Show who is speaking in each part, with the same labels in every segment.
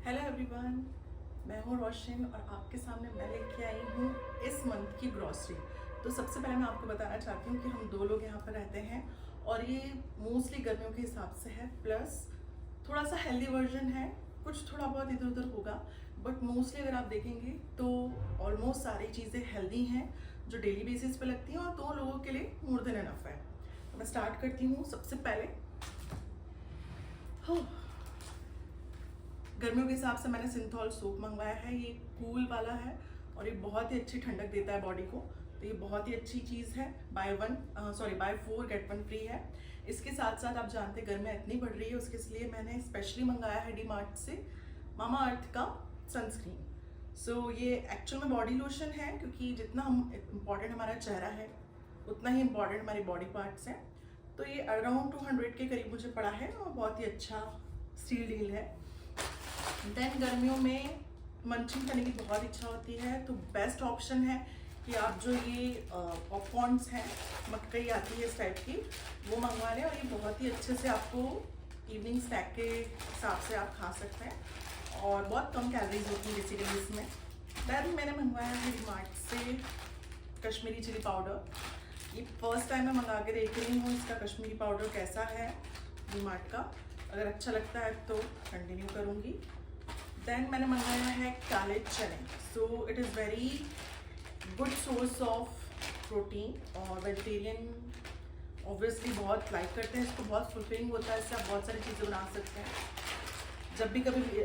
Speaker 1: Hello everyone, मैं हूँ रोशन और आपके सामने मैं लेके आई हूँ इस मंथ की ग्रॉसरी। तो सबसे पहले मैं आपको बताना चाहती हूँ कि हम 2 लोग यहाँ पर रहते हैं और ये मोस्टली गर्मियों के हिसाब से है, प्लस थोड़ा सा हेल्दी वर्जन है, कुछ थोड़ा बहुत इधर उधर होगा, बट मोस्टली अगर आप देखेंगे तो ऑलमोस्ट सारी चीज़ें हेल्दी हैं जो डेली बेसिस पे लगती हैं और 2 लोगों के लिए मोर देन इनफ है। तो मैं स्टार्ट करती हूँ। सबसे पहले गर्मियों के हिसाब से मैंने सिंथॉल सोप मंगवाया है। ये कूल वाला है और ये बहुत ही अच्छी ठंडक देता है बॉडी को, तो ये बहुत ही अच्छी चीज़ है। बाय 4 गेट 1 फ्री है। इसके साथ साथ आप जानते हैं गर्मियाँ इतनी बढ़ रही है, उसके लिए मैंने स्पेशली मंगाया है डीमार्ट से मामा अर्थ का सनस्क्रीन। सो ये एक्चुअल में बॉडी लोशन है, क्योंकि जितना हम इम्पॉर्टेंट हमारा चेहरा है उतना ही इम्पॉर्टेंट हमारी बॉडी पार्ट्स हैं। तो ये अराउंड 200 के करीब मुझे पड़ा है और बहुत ही अच्छा स्टील डील है। देन गर्मियों में मंचिंग करने की बहुत इच्छा होती है, तो बेस्ट ऑप्शन है कि आप जो ये पॉपकॉर्न्स हैं, मकई आती है इस टाइप की, वो मंगवा लें और ये बहुत ही अच्छे से आपको इवनिंग स्नैक के हिसाब से आप खा सकते हैं और बहुत कम कैलोरीज होती है बेसिकली इसमें। देन मैंने मंगवाया है डीमार्ट से कश्मीरी चिली पाउडर। ये फर्स्ट टाइम मैं मंगा के देख रही हूँ इसका कश्मीरी पाउडर कैसा है डीमार्ट का। अगर अच्छा लगता है तो कंटिन्यू करूँगी। देन मैंने मंगाया है काले चने। So it is very good source of protein और वेजिटेरियन ऑब्वियसली बहुत लाइक करते हैं इसको, बहुत फुलफिलिंग होता है, इससे आप बहुत सारी चीज़ें बना सकते हैं। जब भी कभी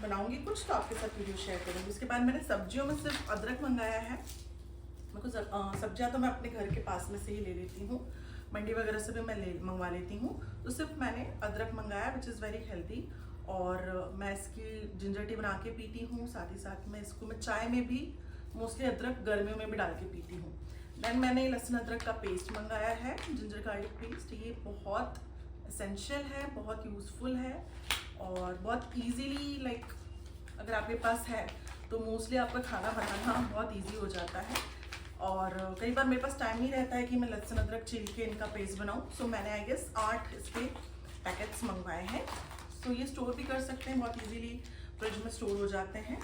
Speaker 1: बनाऊंगी कुछ तो आपके साथ वीडियो शेयर करूँगी। उसके बाद मैंने सब्जियों में सिर्फ अदरक मंगाया है। मेरे को सब्जियाँ तो मैं अपने घर के पास में से ही ले लेती हूँ, मंडी वगैरह से भी मैं मंगवा लेती हूँ। तो सिर्फ मैंने अदरक मंगाया विच इज़ वेरी हेल्दी और मैं इसकी जिंजर टी बना के पीती हूँ। साथ ही साथ में इसको मैं चाय में भी मोस्टली अदरक गर्मियों में भी डाल के पीती हूँ। देन मैंने लहसुन अदरक का पेस्ट मंगाया है, जिंजर गार्लिक पेस्ट। ये बहुत एसेंशियल है, बहुत यूज़फुल है और बहुत ईजीली अगर आपके पास है तो मोस्टली आपका खाना बनाना बहुत ईजी हो जाता है। और कई बार मेरे पास टाइम नहीं रहता है कि मैं लहसुन अदरक छील के इनका पेस्ट बनाऊँ। सो मैंने आई गेस 8 इसके पैकेट्स मंगवाए हैं। सो ये स्टोर भी कर सकते हैं, बहुत इजीली फ्रिज में स्टोर हो जाते हैं।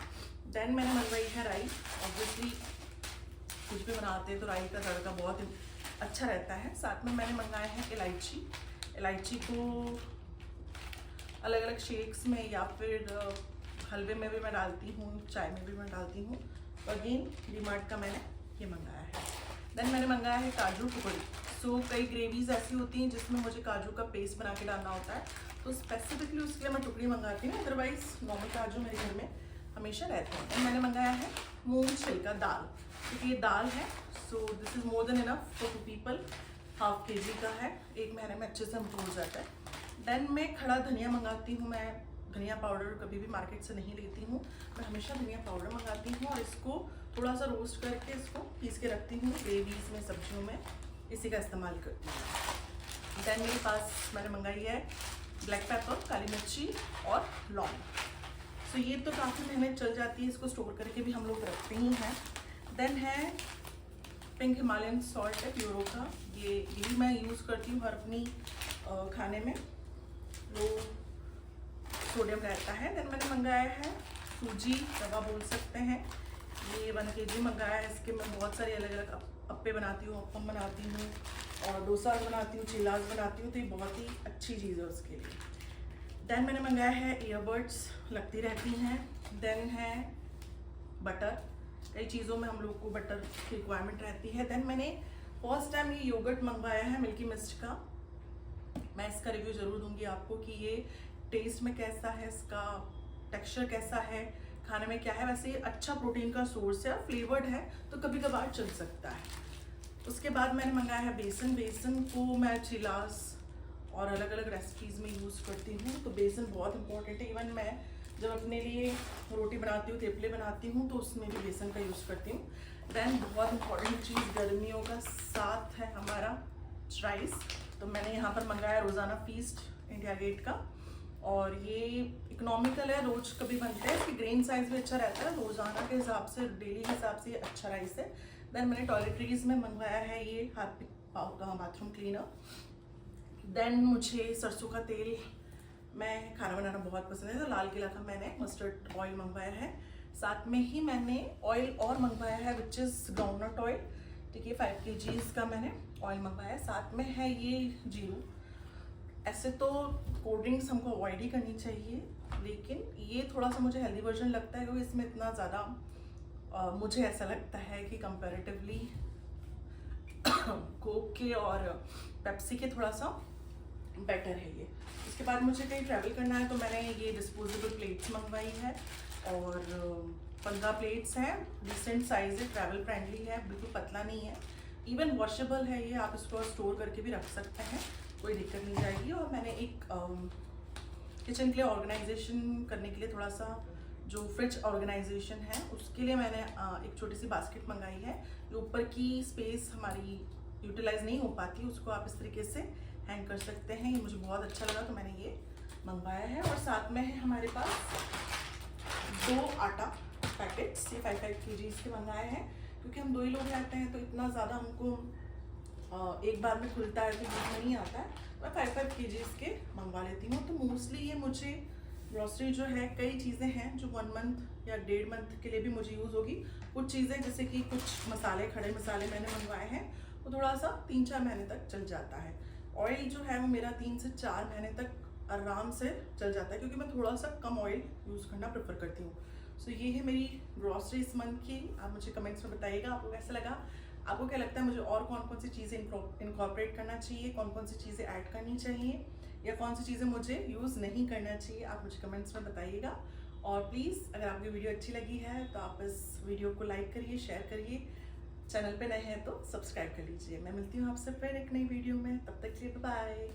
Speaker 1: देन मैंने मंगवाई है राई। ऑब्वियसली कुछ भी बनाते हैं तो राई का तड़का बहुत अच्छा रहता है। साथ में मैंने मंगाया है इलायची। इलायची को अलग अलग शेक्स में या फिर हलवे में भी मैं डालती हूँ, चाय में भी मैं डालती हूँ। तो अगेन डीमार्ट का मैंने ये मंगाया है। देन मैंने मंगाया है काजू टुकड़ी। सो कई ग्रेवीज ऐसी होती हैं जिसमें मुझे काजू का पेस्ट बना के डालना होता है, तो स्पेसिफिकली उसके लिए मैं टुकड़ी मंगाती हूँ, अदरवाइज नॉर्मल काजू मेरे घर में हमेशा रहते हैं। देन मैंने मंगाया है मूंग छिलका दाल, क्योंकि ये दाल है। So this is more than enough for 2 people. Half kg का है, 1 महीने में अच्छे से इम्प्रूव हो जाता है। देन मैं खड़ा धनिया मंगाती हूँ। मैं धनिया पाउडर कभी भी मार्केट से नहीं लेती हूँ, मैं हमेशा धनिया पाउडर मंगाती हूँ और इसको थोड़ा सा रोस्ट करके इसको पीस के रखती हूँ। ग्रेवीज में, सब्जियों में इसी का इस्तेमाल करती हूँ। देन मेरे पास मैंने मंगाई है ब्लैक पेपर, काली मिर्ची और लौंग। सो ये तो काफ़ी महीने चल जाती है, इसको स्टोर करके भी हम लोग रखते ही हैं। देन है पिंक हिमालयन सॉल्ट है प्यूरो का। ये भी मैं यूज़ करती हूँ हर अपनी खाने में, लो सोडियम रहता है। देन मैंने मंगाया है सूजी रवा बोल सकते हैं, ये 1 kg मंगाया है। इसके मैं बहुत सारे अलग अलग अप्पे बनाती हूँ, अप्पम बनाती हूँ और डोसा बनाती हूँ, चिल्लास बनाती हूँ, तो ये बहुत ही अच्छी चीज़ है उसके लिए। देन मैंने मंगाया है ईयरबड्स, लगती रहती हैं। देन है बटर, कई चीज़ों में हम लोग को बटर की रिक्वायरमेंट रहती है। देन मैंने फर्स्ट टाइम ये योगर्ट मंगवाया है मिल्की मिस्ट का। मैं इसका रिव्यू ज़रूर दूंगी आपको कि ये टेस्ट में कैसा है, इसका टेक्सचर कैसा है, खाने में क्या है। वैसे ये अच्छा प्रोटीन का सोर्स है और फ्लेवर्ड है, तो कभी कभार चल सकता है। उसके बाद मैंने मंगाया है बेसन। बेसन को मैं चिलास और अलग अलग रेसिपीज़ में यूज़ करती हूँ, तो बेसन बहुत इंपॉर्टेंट है। इवन मैं जब अपने लिए रोटी बनाती हूँ, थेपले बनाती हूँ, तो उसमें भी बेसन का यूज़ करती हूँ। देन बहुत इंपॉर्टेंट चीज़ गर्मियों का साथ है हमारा राइस। तो मैंने यहाँ पर मंगाया रोज़ाना फीस्ट इंडिया गेट का, और ये इकोनॉमिकल है, रोज कभी बनते हैं। इसकी ग्रेन साइज भी अच्छा रहता है, रोज़ाना के हिसाब से, डेली के हिसाब से ये अच्छा राइस है। देन मैंने टॉयलेटरीज में मंगवाया है ये हार्पिक बाथरूम क्लीनर। देन मुझे सरसों का तेल मैं खाना बनाना बहुत पसंद है, तो लाल किला का मैंने मस्टर्ड ऑयल मंगवाया है। साथ में ही मैंने ऑयल और मंगवाया है विच इज़ ग्राउंडनट ऑयल। ठीक है, 5 kg का मैंने ऑयल मंगवाया है। साथ में है ये जीरू। ऐसे तो कोल्ड ड्रिंक्स हमको अवॉइड ही करनी चाहिए, लेकिन ये थोड़ा सा मुझे हेल्दी वर्जन लगता है क्योंकि इसमें इतना ज़्यादा मुझे ऐसा लगता है कि कंपैरेटिवली कोक के और पेप्सी के थोड़ा सा बेटर है ये। इसके बाद मुझे कहीं ट्रैवल करना है तो मैंने ये डिस्पोजेबल प्लेट्स मंगवाई है और 15 प्लेट्स हैं। डिसेंट साइज है, ट्रैवल फ्रेंडली है, बिल्कुल पतला नहीं है, इवन वॉशेबल है ये। आप इसको स्टोर करके भी रख सकते हैं, कोई दिक्कत नहीं जाएगी। और मैंने एक किचन के लिए ऑर्गेनाइजेशन करने के लिए थोड़ा सा जो फ्रिज ऑर्गेनाइजेशन है उसके लिए मैंने एक छोटी सी बास्केट मंगाई है। जो ऊपर की स्पेस हमारी यूटिलाइज नहीं हो पाती, उसको आप इस तरीके से हैंग कर सकते हैं। ये मुझे बहुत अच्छा लगा तो मैंने ये मंगवाया है। और साथ में है हमारे पास 2 आटा पैकेट्स, ये 5 kg के मंगाए हैं क्योंकि हम 2 ही लोग रहते हैं तो इतना ज़्यादा हमको एक बार में खुलता है तो यूज नहीं आता है। मैं 5 kg के मंगवा लेती हूँ। तो मोस्टली ये मुझे ग्रॉसरी जो है, कई चीज़ें हैं जो 1 मंथ या 1.5 मंथ के लिए भी मुझे यूज़ होगी। कुछ चीज़ें जैसे कि कुछ मसाले, खड़े मसाले मैंने मंगवाए हैं, वो थोड़ा सा 3-4 महीने तक चल जाता है। ऑयल जो है वो मेरा 3 से 4 महीने तक आराम से चल जाता है क्योंकि मैं थोड़ा सा कम ऑयल यूज़ करना प्रेफर करती हूँ। सो ये है मेरी ग्रॉसरी इस मंथ की। आप मुझे कमेंट्स में बताइएगा आपको कैसा लगा, आपको क्या लगता है मुझे और कौन कौन सी चीज़ें इनकॉर्पोरेट करना चाहिए, कौन कौन सी चीज़ें ऐड करनी चाहिए या कौन सी चीज़ें मुझे यूज़ नहीं करना चाहिए, आप मुझे कमेंट्स में बताइएगा। और प्लीज़ अगर आपकी वीडियो अच्छी लगी है तो आप इस वीडियो को लाइक करिए, शेयर करिए। चैनल पे नए हैं तो सब्सक्राइब कर लीजिए। मैं मिलती हूँ आपसे फिर एक नई वीडियो में, तब तक के लिए बाय।